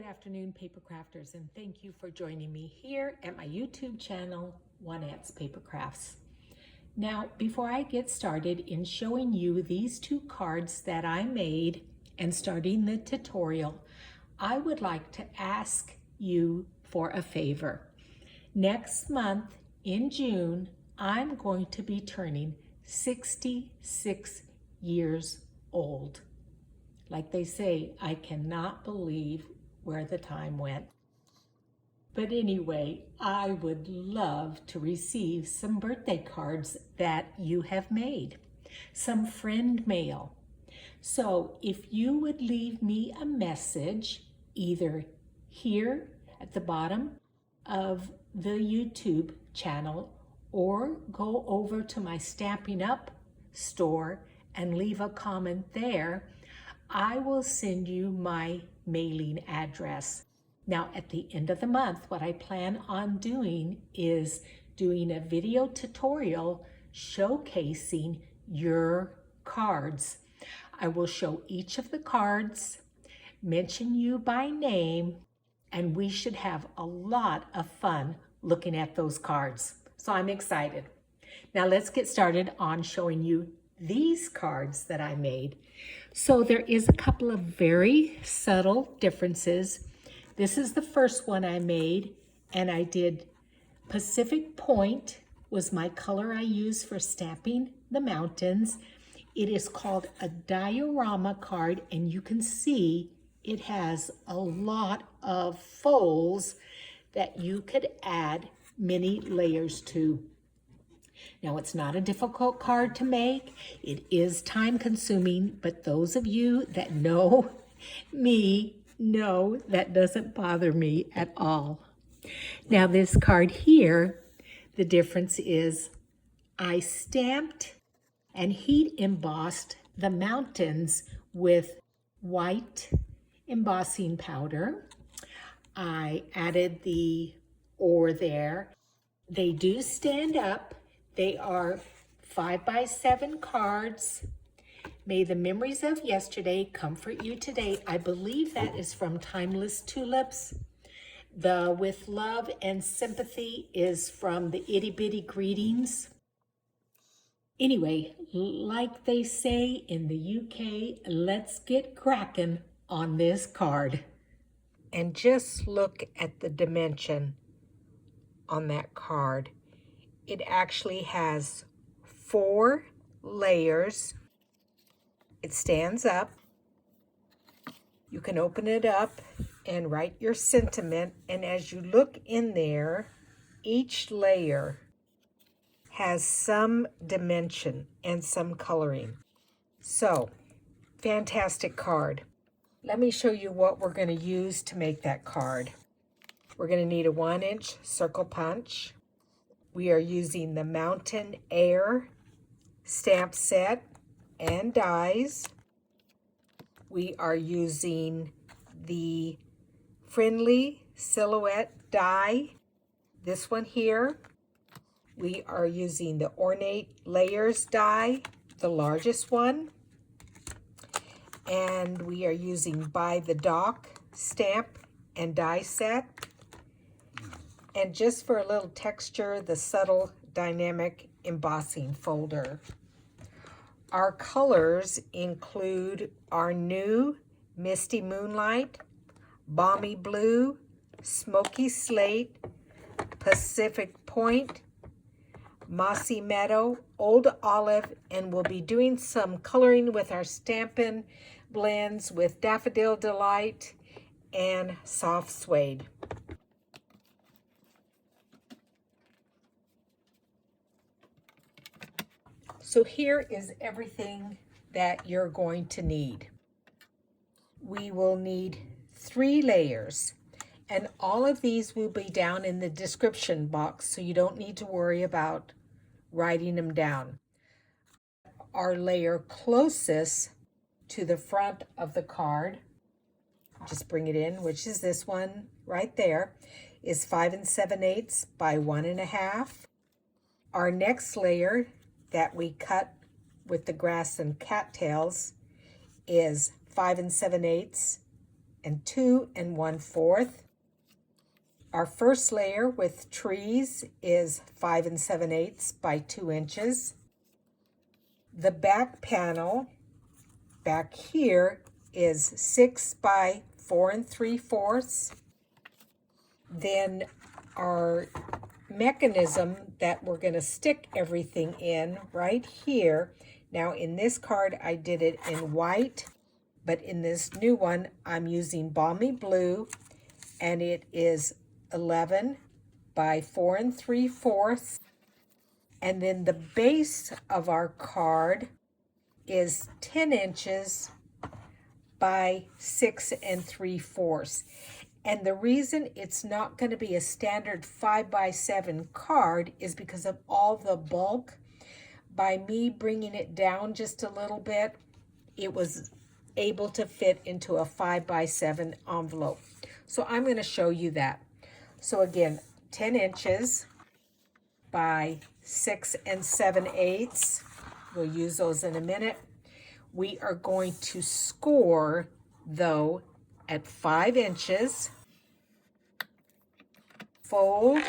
afternoon, paper crafters, and thank you for joining me here at my YouTube channel, Juanette's Paper Crafts. Now, before I get started in showing you these two cards that I made and starting the tutorial, I would like to ask you for a favor. Next month in June, I'm going to be turning 66 years old. Like they say, I cannot believe where the time went. But anyway, I would love to receive some birthday cards that you have made, some friend mail. So if you would leave me a message, either here at the bottom of the YouTube channel, or go over to my Stampin' Up store and leave a comment there, I will send you my mailing address. Now, at the end of the month, what I plan on doing is doing a video tutorial showcasing your cards. I will show each of the cards, mention you by name, and we should have a lot of fun looking at those cards. So I'm excited. Now let's get started on showing you these cards that I made. So there is a couple of very subtle differences. This is the first one I made, and I did Pacific Point was my color I used for stamping the mountains. It is called a diorama card, and you can see it has a lot of folds that you could add many layers to. Now, it's not a difficult card to make. It is time consuming, but those of you that know me know that doesn't bother me at all. Now, this card here, the difference is I stamped and heat embossed the mountains with white embossing powder. I added the ore there. They do stand up. They are 5x7 cards. May the memories of yesterday comfort you today. I believe that is from Timeless Tulips. The With Love and Sympathy is from the Itty Bitty Greetings. Anyway, like they say in the UK, let's get cracking on this card. And just look at the dimension on that card. It actually has 4 layers. It stands up. You can open it up and write your sentiment. And as you look in there, each layer has some dimension and some coloring. So, fantastic card. Let me show you what we're going to use to make that card. We're going to need a 1-inch circle punch. We are using the Mountain Air stamp set and dies. We are using the Friendly Silhouette die, this one here. We are using the Ornate Layers die, the largest one. And we are using By the Dock stamp and die set. And just for a little texture, the Subtle Dynamic Embossing folder. Our colors include our new Misty Moonlight, Balmy Blue, Smoky Slate, Pacific Point, Mossy Meadow, Old Olive, and we'll be doing some coloring with our Stampin' blends with Daffodil Delight and Soft Suede. So here is everything that you're going to need. We will need 3 layers, and all of these will be down in the description box, so you don't need to worry about writing them down. Our layer closest to the front of the card, just bring it in, which is this one right there, is 5 7/8 by 1.5. Our next layer that we cut with the grass and cattails is 5 7/8 and 2 1/4. Our first layer with trees is 5 7/8 by 2 inches. The back panel back here is 6 by 4 3/4. Then our mechanism that we're going to stick everything in right here. Now in this card I did it in white, but in this new one I'm using Balmy Blue, and it is 11 by 4 3/4. And then the base of our card is 10 inches by 6 3/4. And the reason it's not going to be a standard 5 by 7 card is because of all the bulk. By me bringing it down just a little bit, it was able to fit into a 5 by 7 envelope. So I'm going to show you that. So again, 10 inches by 6 7/8. We'll use those in a minute. We are going to score, though, at 5 inches, fold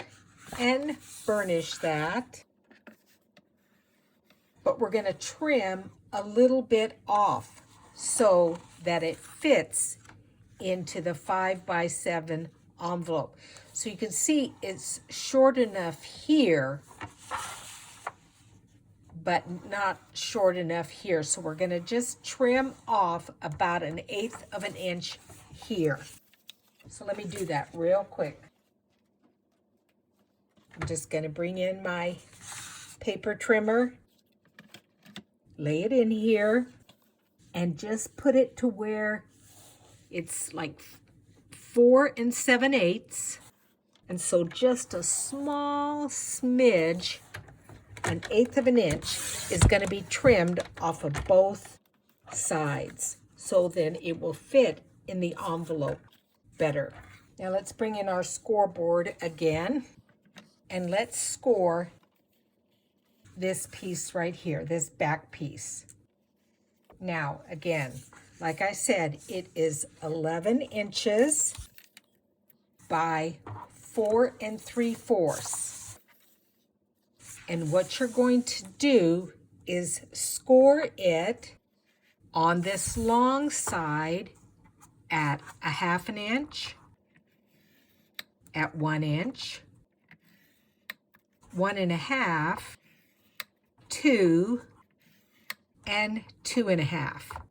and burnish that, but we're going to trim a little bit off so that it fits into the 5 by 7 envelope. So you can see it's short enough here, but not short enough here. So we're going to just trim off about 1/8 of an inch here. So let me do that real quick. I'm just going to bring in my paper trimmer, lay it in here, and just put it to where it's like 4 7/8. And so just a small smidge, 1/8 of an inch, is going to be trimmed off of both sides. So then it will fit in the envelope better. Now let's bring in our scoreboard again, and let's score this piece right here, this back piece. Now again, like I said, it is 11 inches by 4 3/4. And what you're going to do is score it on this long side at 1/2 inch, at 1 inch, 1 1/2, 2, and 2 1/2.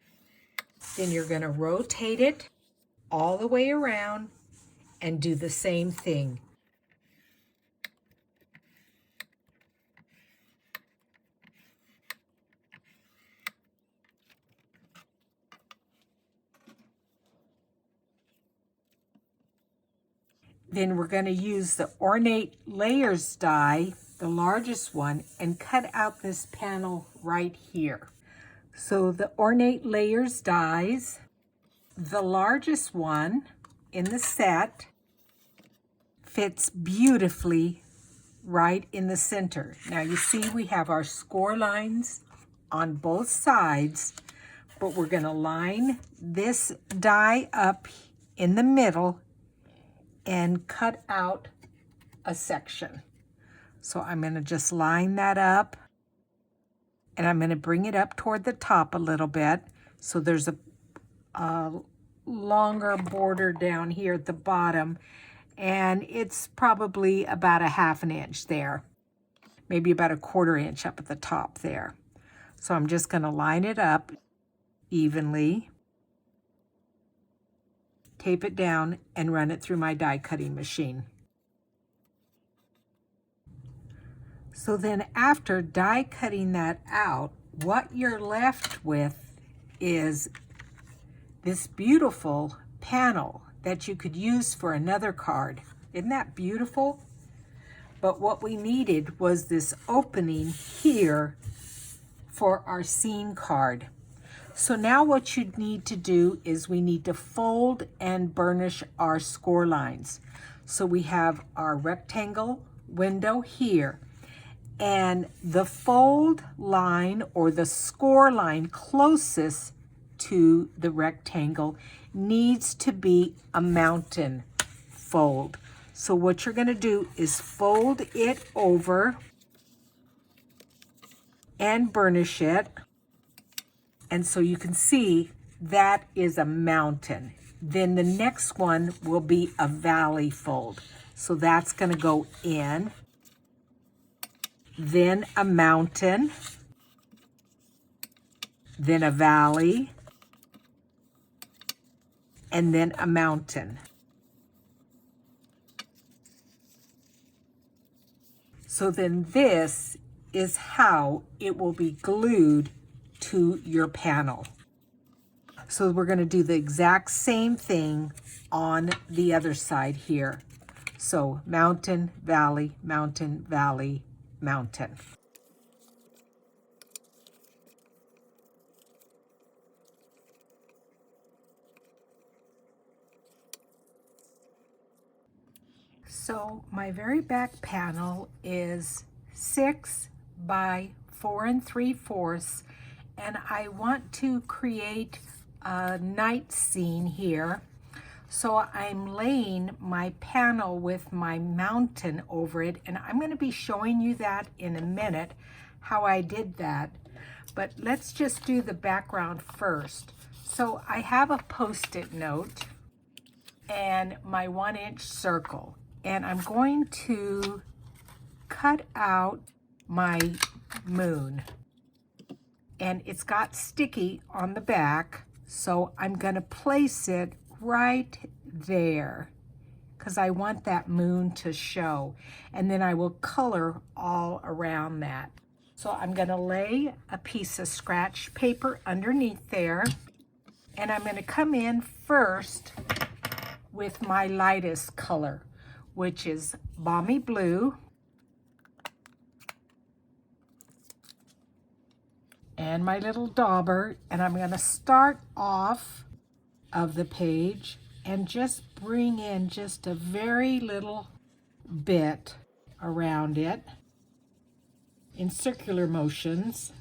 Then you're going to rotate it all the way around and do the same thing. Then we're going to use the ornate layers die, the largest one, and cut out this panel right here. So the ornate layers dies, the largest one in the set, fits beautifully right in the center. Now you see we have our score lines on both sides, but we're going to line this die up in the middle and cut out a section. So I'm going to just line that up, and I'm going to bring it up toward the top a little bit. So there's a longer border down here at the bottom, and it's probably about 1/2 inch there, maybe about 1/4 inch up at the top there. So I'm just going to line it up evenly, tape it down, and run it through my die cutting machine. So then after die cutting that out, what you're left with is this beautiful panel that you could use for another card. Isn't that beautiful? But what we needed was this opening here for our scene card. So now what you need to do is we need to fold and burnish our score lines. So we have our rectangle window here, and the fold line or the score line closest to the rectangle needs to be a mountain fold. So what you're going to do is fold it over and burnish it. And so you can see that is a mountain. Then the next one will be a valley fold. So that's going to go in, then a mountain, then a valley, and then a mountain. So then this is how it will be glued to your panel. So we're going to do the exact same thing on the other side here. So mountain, valley, mountain, valley, mountain. So my very back panel is 6 by 4 3/4, and I want to create a night scene here. So I'm laying my panel with my mountain over it, and I'm going to be showing you that in a minute, how I did that. But let's just do the background first. So I have a Post-it note and my 1-inch circle, and I'm going to cut out my moon. And it's got sticky on the back, so I'm going to place it right there because I want that moon to show, and then I will color all around that. So I'm going to lay a piece of scratch paper underneath there, and I'm going to come in first with my lightest color, which is Balmy Blue, and my little dauber, and I'm going to start off of the page and just bring in just a very little bit around it in circular motions.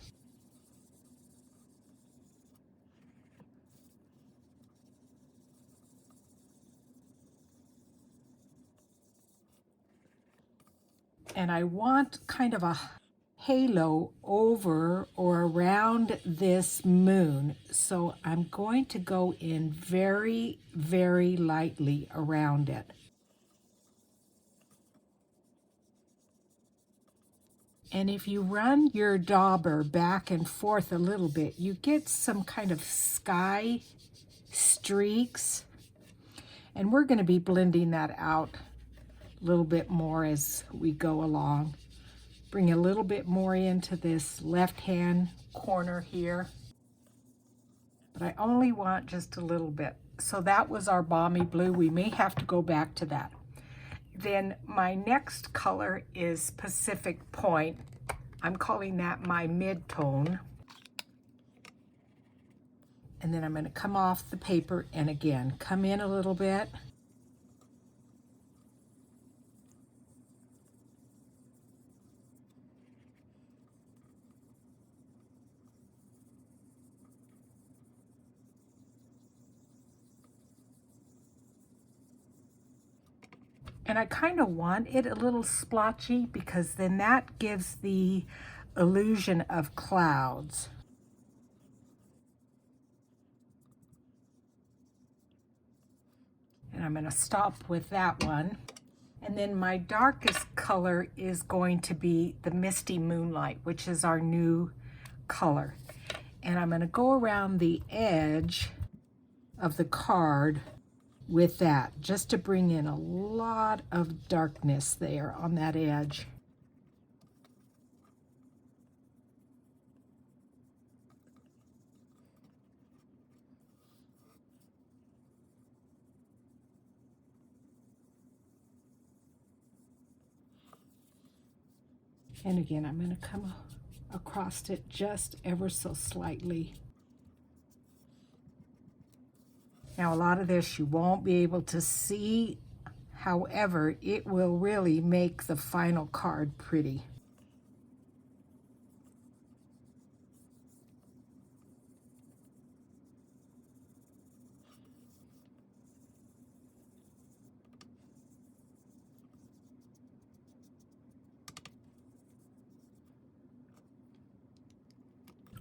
And I want kind of a halo over or around this moon. So I'm going to go in very, very lightly around it. And if you run your dauber back and forth a little bit, you get some kind of sky streaks. And we're going to be blending that out a little bit more as we go along. Bring a little bit more into this left-hand corner here. But I only want just a little bit. So that was our Balmy Blue. We may have to go back to that. Then my next color is Pacific Point. I'm calling that my mid-tone. And then I'm going to come off the paper and again, come in a little bit. And I kind of want it a little splotchy because then that gives the illusion of clouds. And I'm going to stop with that one. And then my darkest color is going to be the Misty Moonlight, which is our new color. And I'm going to go around the edge of the card with that, just to bring in a lot of darkness there on that edge. And again, I'm going to come across it just ever so slightly. Now, a lot of this you won't be able to see. However, it will really make the final card pretty.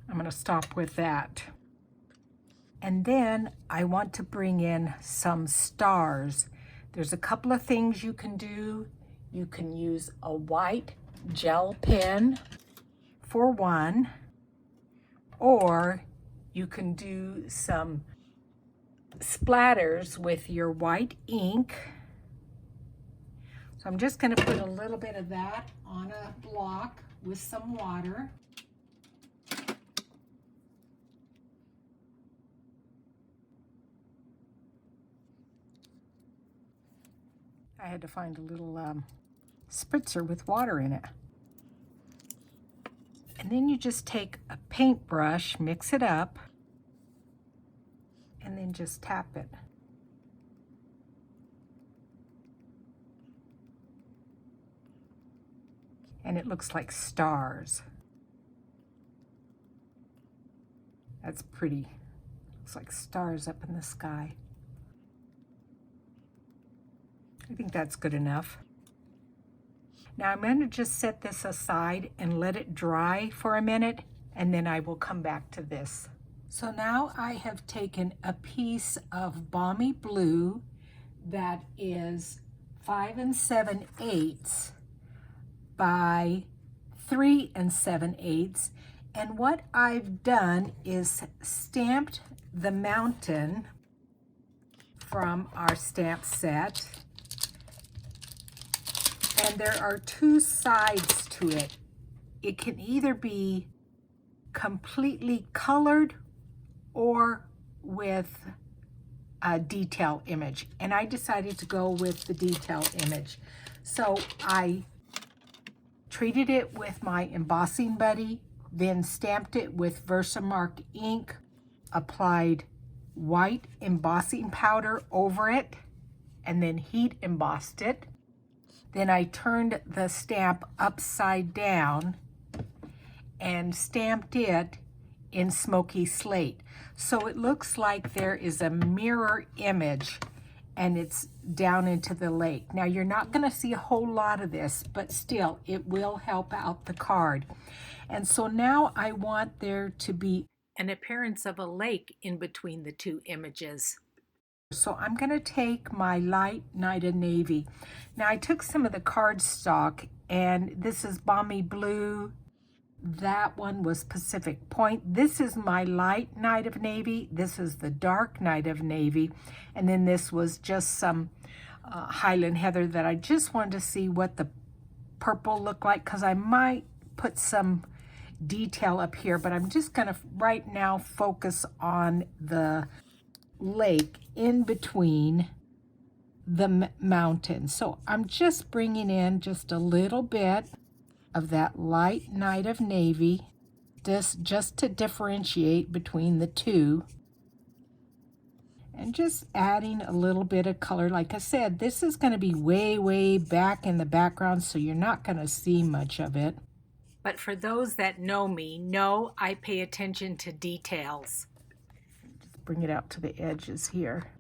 I'm going to stop with that. And then I want to bring in some stars. There's a couple of things you can do. You can use a white gel pen for one, or you can do some splatters with your white ink. So I'm just going to put a little bit of that on a block with some water. I had to find a little spritzer with water in it. And then you just take a paintbrush, mix it up, and then just tap it. And it looks like stars. That's pretty. Looks like stars up in the sky. I think that's good enough. Now I'm going to just set this aside and let it dry for a minute, and then I will come back to this. So now I have taken a piece of Balmy Blue that is 5 7/8 by 3 7/8, and what I've done is stamped the mountain from our stamp set. And there are two sides to it. It can either be completely colored or with a detail image. And I decided to go with the detail image. So I treated it with my embossing buddy, then stamped it with Versamark ink, applied white embossing powder over it, and then heat embossed it. Then I turned the stamp upside down and stamped it in smoky slate. So it looks like there is a mirror image and it's down into the lake. Now you're not going to see a whole lot of this, but still it will help out the card. And so now I want there to be an appearance of a lake in between the two images. So I'm going to take my light Night of Navy. Now I took some of the cardstock, and this is Balmy Blue. That one was Pacific Point. This is my light Night of Navy. This is the dark Night of Navy. And then this was just some Highland Heather that I just wanted to see what the purple looked like, because I might put some detail up here, but I'm just going to right now focus on the lake in between the mountains. So I'm just bringing in just a little bit of that light Night of Navy, just to differentiate between the two, and just adding a little bit of color. Like I said, this is going to be way back in the background, so you're not going to see much of it. But for those that know me, know I pay attention to details. Bring it out to the edges here.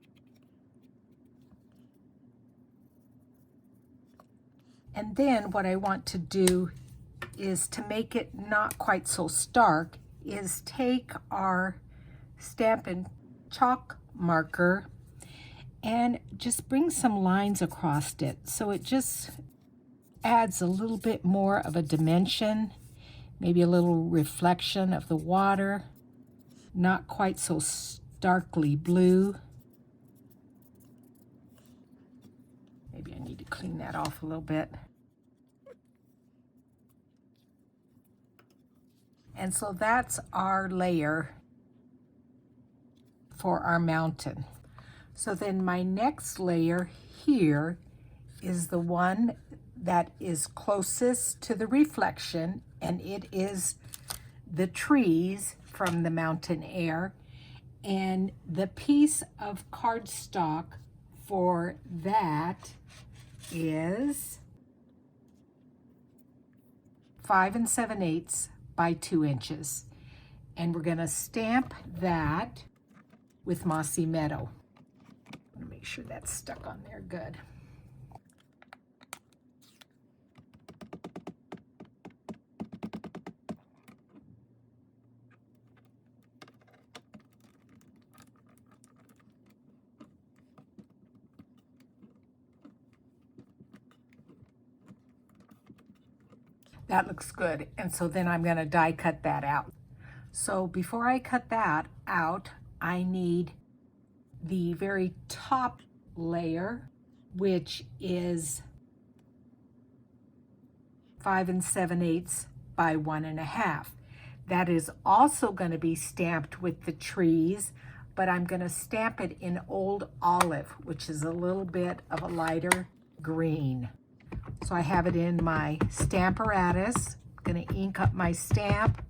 And then what I want to do is, to make it not quite so stark, is take our Stampin' Chalk marker and just bring some lines across it. So it just adds a little bit more of a dimension, maybe a little reflection of the water, not quite so darkly blue. Maybe I need to clean that off a little bit. And so that's our layer for our mountain. So then my next layer here is the one that is closest to the reflection, and it is the trees from the mountain air. And the piece of cardstock for that is 5 7/8 by 2 inches. And we're going to stamp that with Mossy Meadow. I'm going to make sure that's stuck on there good. That looks good. And so then I'm going to die cut that out. So before I cut that out, I need the very top layer, which is 5 7/8 by 1.5. That is also going to be stamped with the trees, but I'm going to stamp it in Old Olive, which is a little bit of a lighter green. So I have it in my Stamparatus. I'm going to ink up my stamp.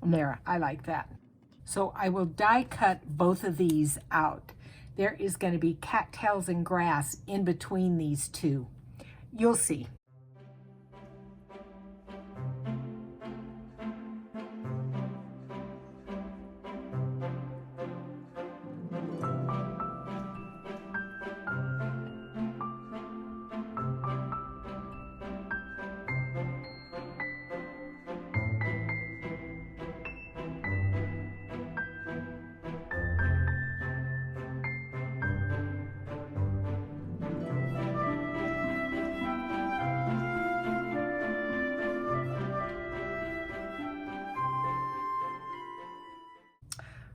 And there, I like that. So I will die cut both of these out. There is going to be cattails and grass in between these two. You'll see.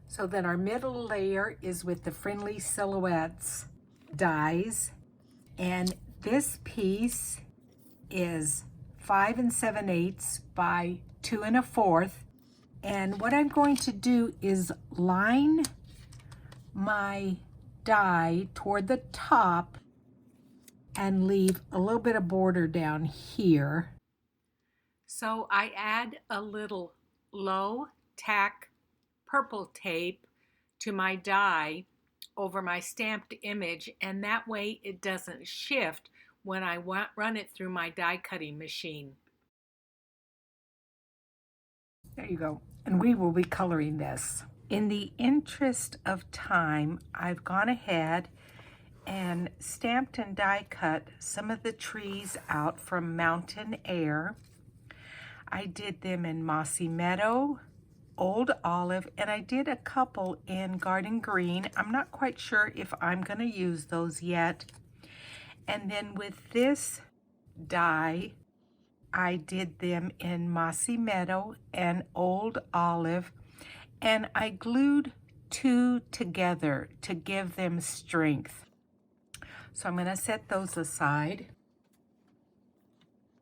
So then our middle layer is with the Friendly Silhouettes dies, and this piece is 5 7/8 by 2 1/4. And what I'm going to do is line my die toward the top and leave a little bit of border down here. So I add a little low tack purple tape to my die over my stamped image, and that way it doesn't shift when I run it through my die cutting machine. There you go. And we will be coloring this. In the interest of time, I've gone ahead and stamped and die cut some of the trees out from Mountain Air. I did them in Mossy Meadow, Old Olive, and I did a couple in Garden Green. I'm not quite sure if I'm going to use those yet. And then with this die, I did them in Mossy Meadow and Old Olive, and I glued two together to give them strength. So I'm going to set those aside.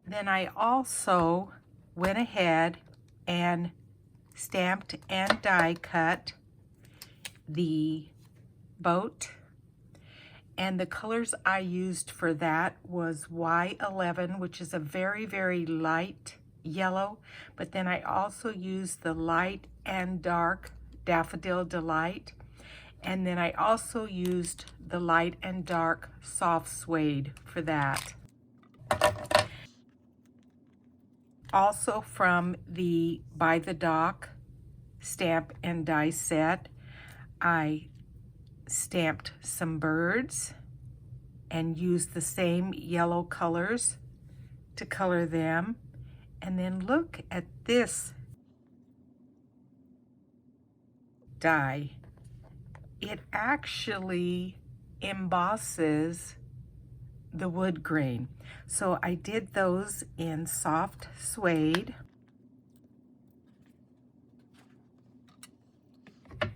Then I also went ahead and stamped and die cut the boat, and the colors I used for that was Y11, which is a very, very light yellow, but then I also used the light and dark Daffodil Delight, and then I also used the light and dark soft suede for that. Also from the By the Dock stamp and die set, I stamped some birds and used the same yellow colors to color them. And then look at this die. It actually embosses the wood grain. So I did those in soft suede.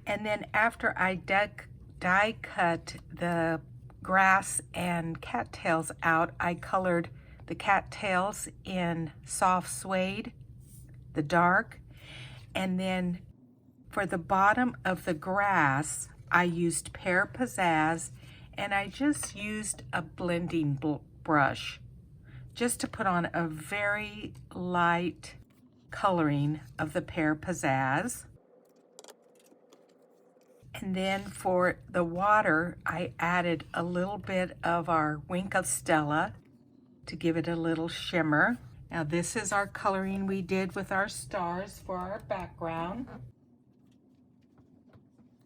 And then after I die cut the grass and cattails out, I colored the cattails in soft suede, the dark. And then for the bottom of the grass, I used Pear Pizzazz, and I just used a blending brush just to put on a very light coloring of the Pear Pizzazz. And then for the water, I added a little bit of our Wink of Stella to give it a little shimmer. Now this is our coloring we did with our stars for our background.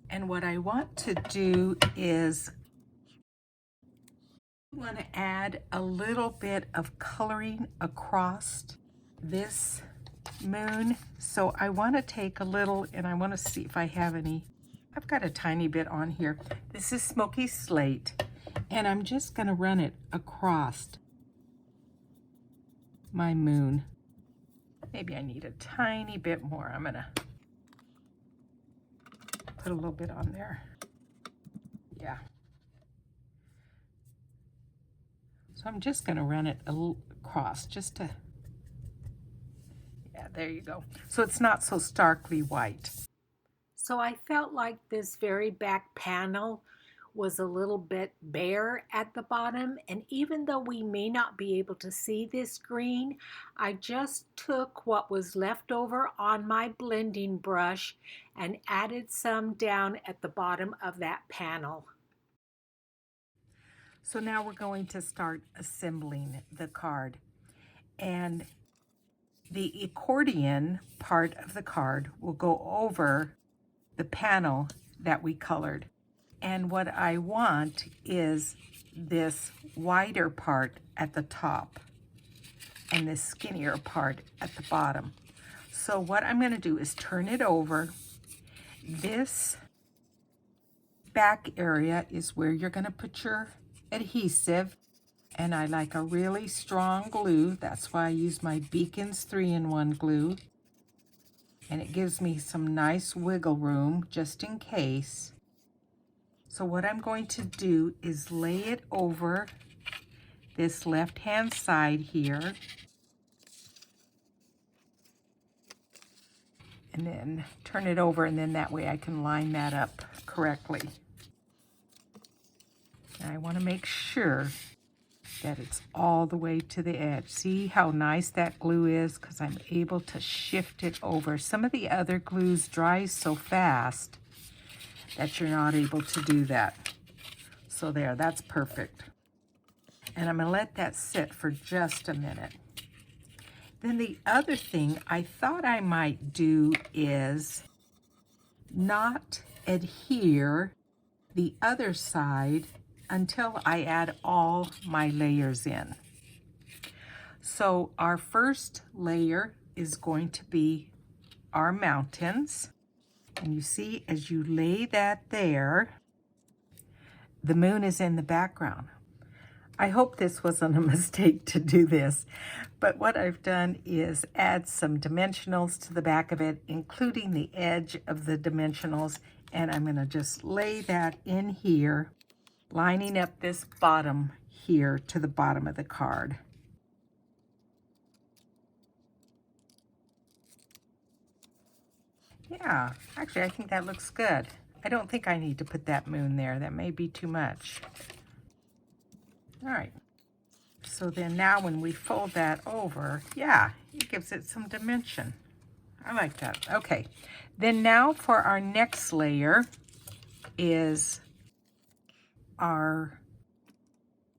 And what I want to do is I want to add a little bit of coloring across this moon. So I want to take a little, and I want to see if I have any. I've got a tiny bit on here. This is Smoky Slate, and I'm just going to run it across my moon. Maybe I need a tiny bit more. I'm going to put a little bit on there. Yeah. So I'm just going to run it a little across just to, yeah, there you go. So it's not so starkly white. So I felt like this very back panel was a little bit bare at the bottom, and even though we may not be able to see this green, I just took what was left over on my blending brush and added some down at the bottom of that panel. So now we're going to start assembling the card, and the accordion part of the card will go over the panel that we colored. And what I want is this wider part at the top and this skinnier part at the bottom. So what I'm going to do is turn it over. This back area is where you're going to put your adhesive, and I like a really strong glue. That's why I use my Beacons 3-in-1 glue, and it gives me some nice wiggle room just in case. So what I'm going to do is lay it over this left-hand side here, and then turn it over, and then that way I can line that up correctly. And I want to make sure that it's all the way to the edge. See how nice that glue is, because I'm able to shift it over. Some of the other glues dry so fast that you're not able to do that. So there, that's perfect. And I'm going to let that sit for just a minute. Then the other thing I thought I might do is not adhere the other side until I add all my layers in. So our first layer is going to be our mountains. And you see, as you lay that there, the moon is in the background. I hope this wasn't a mistake to do this, but what I've done is add some dimensionals to the back of it, including the edge of the dimensionals, and I'm going to just lay that in here, lining up this bottom here to the bottom of the card. Yeah, actually I think that looks good. I don't think I need to put that moon there. That may be too much. All right. So then now when we fold that over, yeah, it gives it some dimension. I like that. Okay. Then now for our next layer is our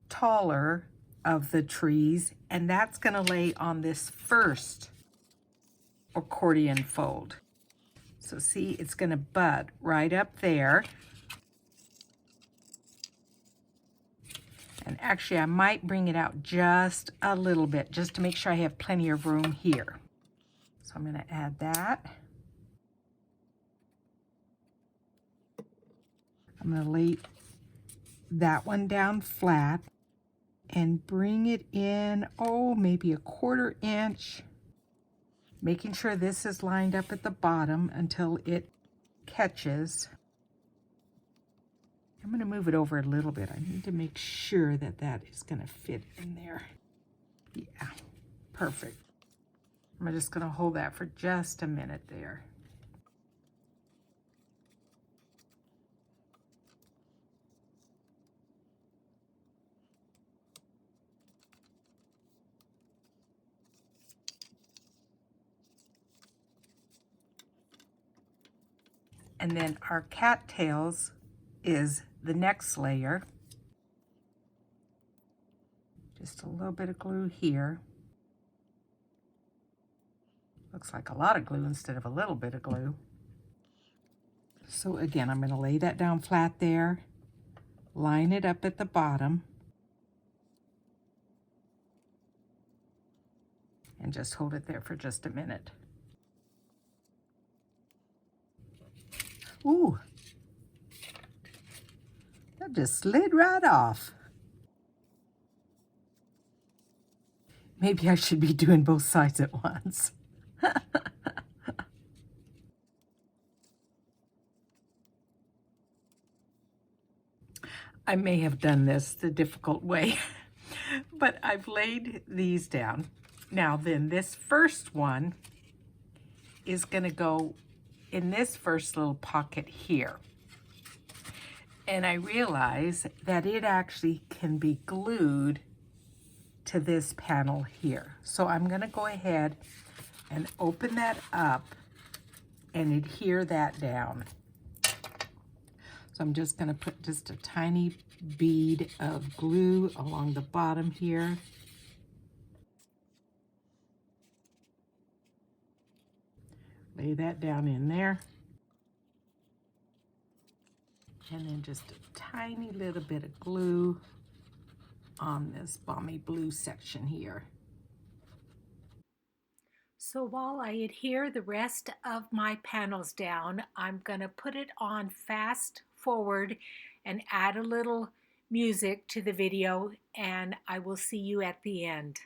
taller of the trees, and that's going to lay on this first accordion fold. So see, it's going to bud right up there. And actually, I might bring it out just a little bit, just to make sure I have plenty of room here. So I'm going to add that. I'm going to lay that one down flat and bring it in, oh, maybe a 1/4 inch, making sure this is lined up at the bottom until it catches. I'm going to move it over a little bit. I need to make sure that that is going to fit in there. Yeah, perfect. I'm just going to hold that for just a minute there. And then our cattails is the next layer. Just a little bit of glue here. Looks like a lot of glue instead of a little bit of glue. So again, I'm going to lay that down flat there, line it up at the bottom, and just hold it there for just a minute. Ooh, that just slid right off. Maybe I should be doing both sides at once. I may have done this the difficult way, but I've laid these down. Now then, this first one is going to go in this first little pocket here. And I realize that it actually can be glued to this panel here. So I'm going to go ahead and open that up and adhere that down. So I'm just going to put just a tiny bead of glue along the bottom here. Lay that down in there. And then just a tiny little bit of glue on this Balmy Blue section here. So while I adhere the rest of my panels down, I'm going to put it on fast forward and add a little music to the video, and I will see you at the end.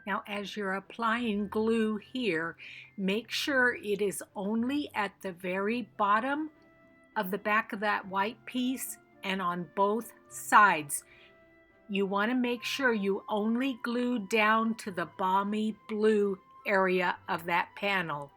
Now, as you're applying glue here, make sure it is only at the very bottom of the back of that white piece and on both sides. You want to make sure you only glue down to the Balmy Blue area of that panel.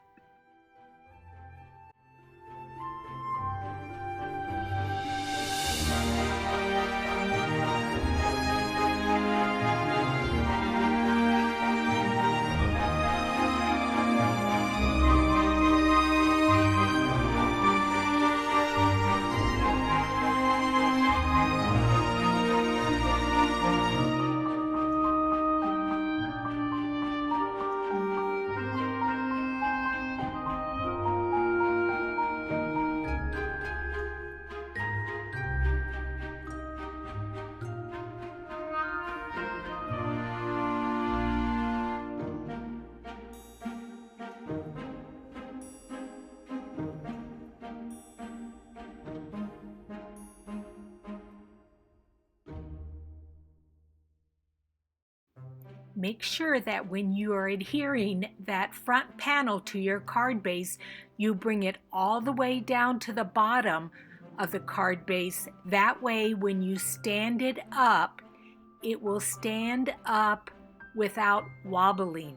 Make sure that when you are adhering that front panel to your card base, you bring it all the way down to the bottom of the card base. That way, when you stand it will stand up without wobbling.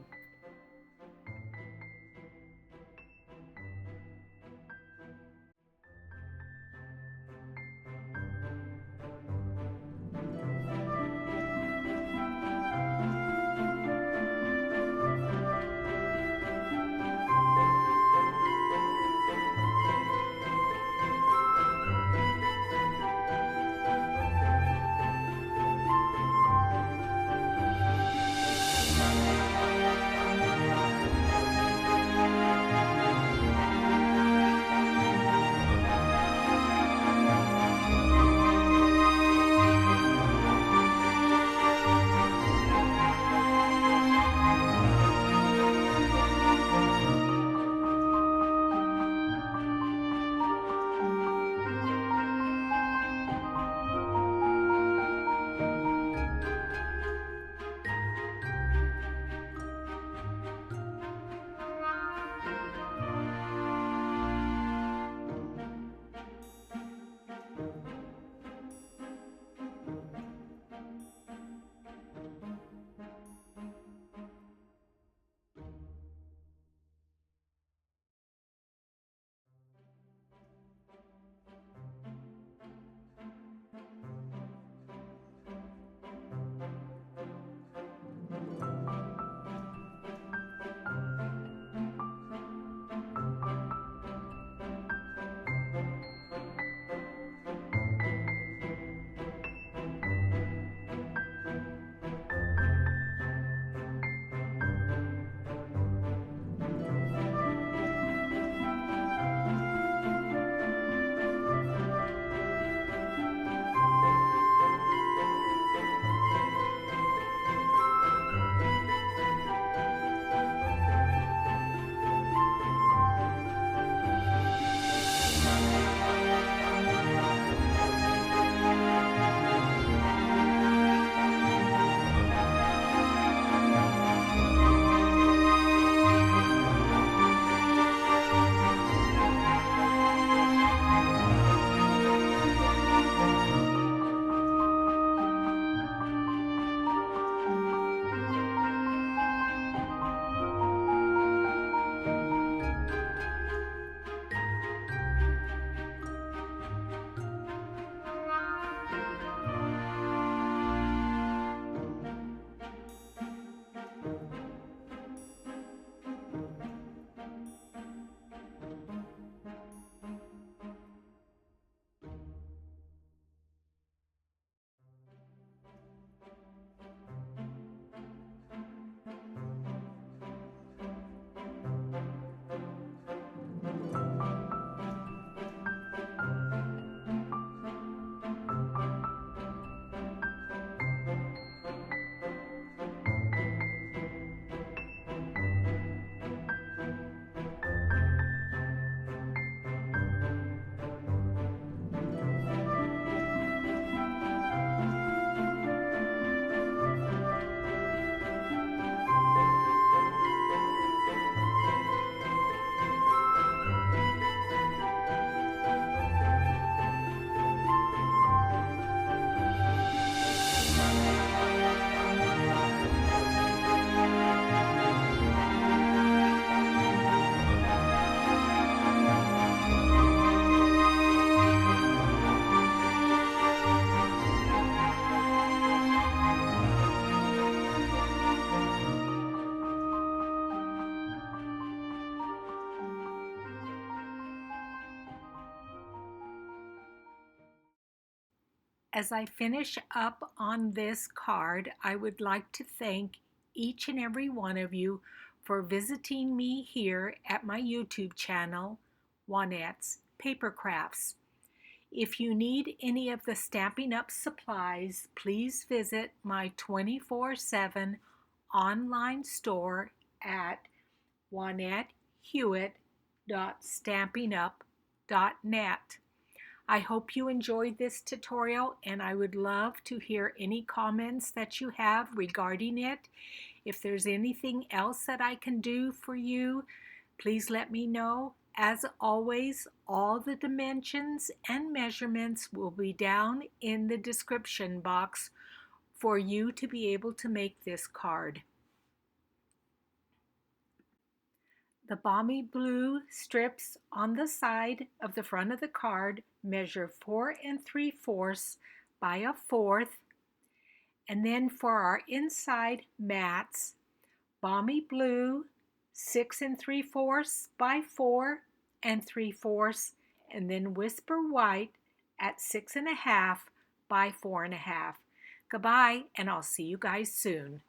as I finish up on this card, I would like to thank each and every one of you for visiting me here at my YouTube channel, Juanette's Paper Crafts. If you need any of the Stampin' Up! Supplies, please visit my 24/7 online store at juanettehewitt.stampinup.net. I hope you enjoyed this tutorial, and I would love to hear any comments that you have regarding it. If there's anything else that I can do for you, please let me know. As always, all the dimensions and measurements will be down in the description box for you to be able to make this card. The Balmy Blue strips on the side of the front of the card measure 4 3/4 by 1/4. And then for our inside mats, Balmy Blue 6 3/4 by 4 3/4, and then Whisper White at 6 1/2 by 4 1/2. Goodbye, and I'll see you guys soon.